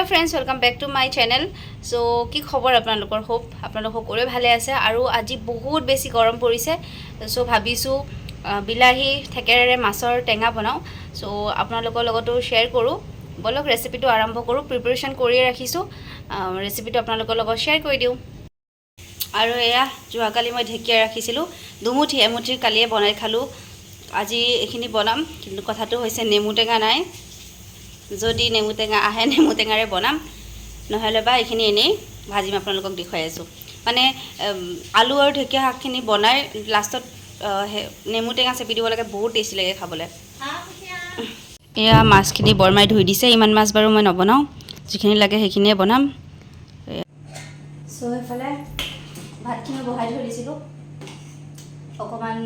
Friends welcome back to my channel. So कि खबर आपनलोकर hope आपनलोक सकलोरे भाले आछे आरु আজি बहुत बेसी गरम परिছে। सो भाबिछु बिलाही थेकेरेरे माछर टेंगा बनाओ। सो आपनलोकर लगतो शेयर करूँ। बोलक रेसिपिটো आरम्भ करूँ। प्रिपेरेशन करिए राखिछु। रेसिपिটো आपनलोकर লগত शेयर কৰি দিওঁ। আৰু এয়া যোৱাকালি মই ঢেকিয়া ৰাখিছিলোঁ দুমুঠি এমুঠি কালিয়ে বনাই খালোঁ। আজি এখিনি বনাম কিন্তু কথাটো হৈছে নেমু টেঙা নাই। যদি নেমু টেঙা আহে নেমু টেঙাৰে বনাম নহলে বা এখিনি এনেই ভাজিম আপোনালোকক দেখুৱাই আছোঁ। মানে আলু আৰু ঢেকিয়া শাকখিনি বনাই লাষ্টত নেমু টেঙা চেপি দিব লাগে, বহুত টেষ্টি লাগে খাবলৈ। এয়া মাছখিনি বৰমাই ধুই দিছে। ইমান মাছ বাৰু মই নবনাওঁ, যিখিনি লাগে সেইখিনিয়ে বনাম। চ' এইফালে ভাতখিনি বহাই থৈ দিছিলোঁ, অকণমান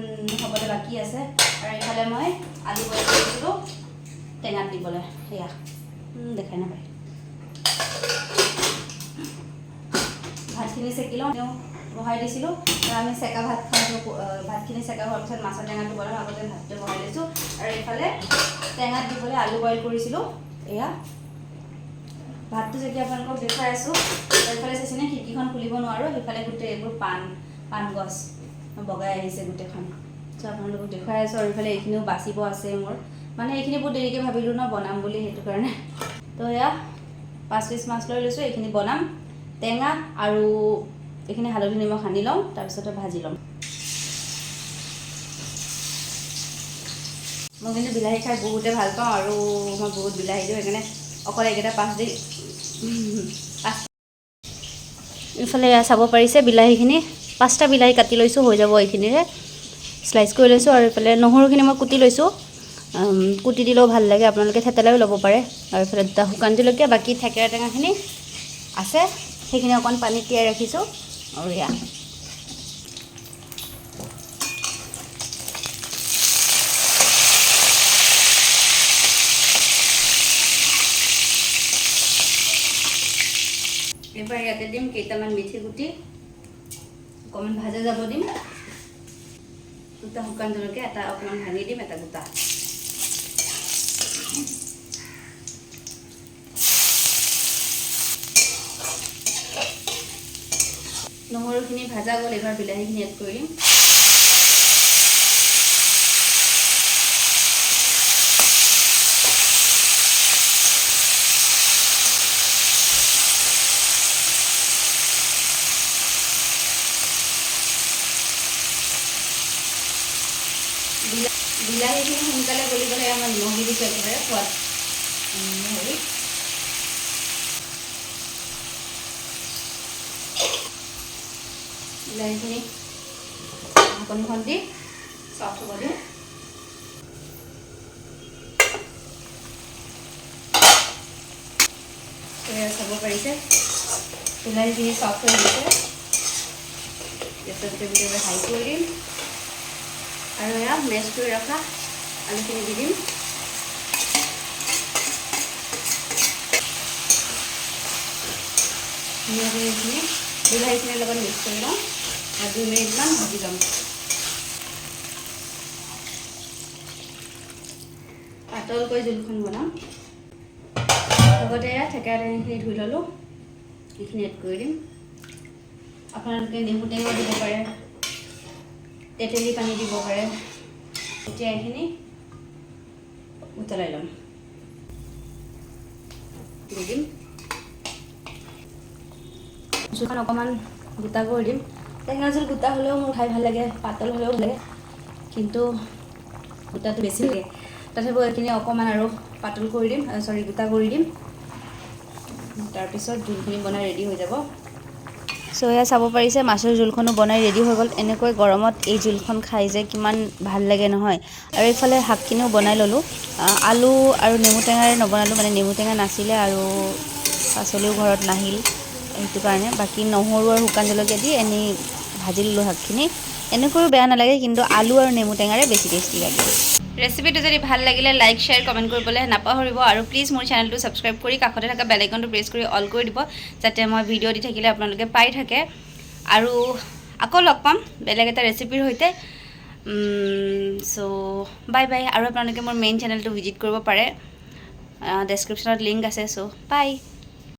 হ'বলৈ বাকী আছে। আৰু এইফালে মই আলু বইল কৰিছিলোঁ টেঙাত দিবলৈ। সেয়া দেখাই নাপায়। ভাতখিনি চেকি লওঁ, তেওঁ বহাই দিছিলোঁ। আৰু আমি চেকা ভাত খাওঁ। ভাতখিনি চেকা হোৱাৰ পিছত মাছৰ টেঙাটো বনাম। আগতে ভাতটো বহাই দিছোঁ। আৰু এইফালে টেঙাত দিবলৈ আলু বইল কৰিছিলোঁ। এয়া ভাতটো যেতিয়া আপোনালোকক দেখুৱাই আছোঁ, এইফালে চাইছেনে খিৰিকীখন খুলিব নোৱাৰোঁ। সেইফালে গোটেই এইবোৰ পাণ গছ বগাই আহিছে গোটেইখন। চ' আপোনালোকক দেখুৱাই আছোঁ। আৰু এইফালে এইখিনিও বাচিব আছে মোৰ, মানে এইখিনি বহুত দেৰিকৈ ভাবিলোঁ ন বনাম বুলি, সেইটো কাৰণে। তো এয়া 5 পিচ মাছ লৈ লৈছোঁ। এইখিনি বনাম টেঙা আৰু এইখিনি হালধি নিমখ সানি লওঁ, তাৰপিছতে ভাজি ল'ম। মই কিন্তু বিলাহী খাই বহুতে ভাল পাওঁ আৰু মই বহুত বিলাহী দিওঁ, সেইকাৰণে অকল এইকেইটা 5 দি ইফালে চাব পাৰিছে বিলাহীখিনি 5টা বিলাহী কাটি লৈছোঁ, হৈ যাব এইখিনিৰে। স্লাইচ কৰি লৈছোঁ। আৰু এইফালে নহৰুখিনি মই কুটি লৈছোঁ। কুটি দিলেও ভাল লাগে, আপোনালোকে থেতেলাইও ল'ব পাৰে। আৰু এইফালে 2টা শুকান জলকীয়া, বাকী থেকেৰা টেঙাখিনি আছে, সেইখিনি অকণ পানীত তিয়াই ৰাখিছোঁ। আৰু এয়া এবাৰ ইয়াতে দিম কেইটামান মিঠি গুটি, অকণমান ভাজা যাব দিম। 2টা শুকান জলকীয়া, এটা অকণমান ভাঙি দিম, এটা গোটা। নহৰুখিনি ভাজা গ'ল, এবাৰ বিলাহীখিনি এড কৰি দিম। বিলাহীখিনি সোনকালে গলিবলৈ আমাৰ নিমখ দি দিছোঁ একেবাৰে সোৱাদ হেৰি। বিলাহীখিনি ঢাকনিখন দি চফ্ট হ'ব দিওঁ। চাব পাৰিছে বিলাহীখিনি চফ্ট হৈ গৈছে। গেছৰ ফ্লেমটো হাই কৰি দিম আৰু এয়া মেছ কৰি ৰখা আলুখিনি দি দিম। ধুনীয়াকৈ এইখিনি বিলাহীখিনিৰ লগত মিক্স কৰি লওঁ আৰু 2 মিনিটমান ভাজি ল'ম। পাতলকৈ জোলখন বনাম। লগতে এয়া থেকেৰা টেঙাখিনি ধুই ল'লোঁ, এইখিনি এড কৰি দিম। আপোনালোকে নেমু টেঙাও দিব পাৰে, তেতেলী পানী দিব পাৰে। এতিয়া এইখিনি উতলাই ল'ম, দি দিম। জোলখন অকণমান গোটা কৰি দিম। টেঙা জোল গোটা হ'লেও মোৰ খাই ভাল লাগে, পাতল হ'লেও ভাল লাগে, কিন্তু গোটাটো বেছি লাগে। তথাপিও এইখিনি অকণমান আৰু পাতল কৰি দিম, গোটা কৰি দিম। তাৰপিছত জোলখিনি বনাই ৰেডি হৈ যাব। চ' এয়া চাব পাৰিছে মাছৰ জোলখনো বনাই ৰেডি হৈ গ'ল। এনেকৈ গৰমত এই জোলখন খাই যে কিমান ভাল লাগে নহয়। আৰু এইফালে শাকখিনিও বনাই ল'লোঁ। আলু আৰু নেমু টেঙাৰে নবনালোঁ, মানে নেমু টেঙা নাছিলে আৰু পাচলিও ঘৰত নাহিল, সেইটো কাৰণে। বাকী নহৰু আৰু শুকান জলকীয়া দি এনেই ভাজি ল'লোঁ শাকখিনি। এনেকৈও বেয়া নালাগে, কিন্তু আলু আৰু নেমু টেঙাৰে বেছি টেষ্টি লাগে। ৰেচিপিটো যদি ভাল লাগিলে লাইক শ্বেয়াৰ কমেণ্ট কৰিবলৈ নাপাহৰিব। আৰু প্লিজ মোৰ চেনেলটো ছাবস্ক্ৰাইব কৰি কাষতে থকা বেল আইকনটো প্ৰেছ কৰি অল কৰি দিব, যাতে মই ভিডিঅ' দি থাকিলে আপোনালোকে পাই থাকে। আৰু আকৌ লগ পাম বেলেগ এটা ৰেচিপিৰ সৈতে। চ' বাই বাই। আৰু আপোনালোকে মোৰ মেইন চেনেলটো ভিজিট কৰিব পাৰে, ডেছক্ৰিপশ্যনত লিংক আছে। চ' বাই।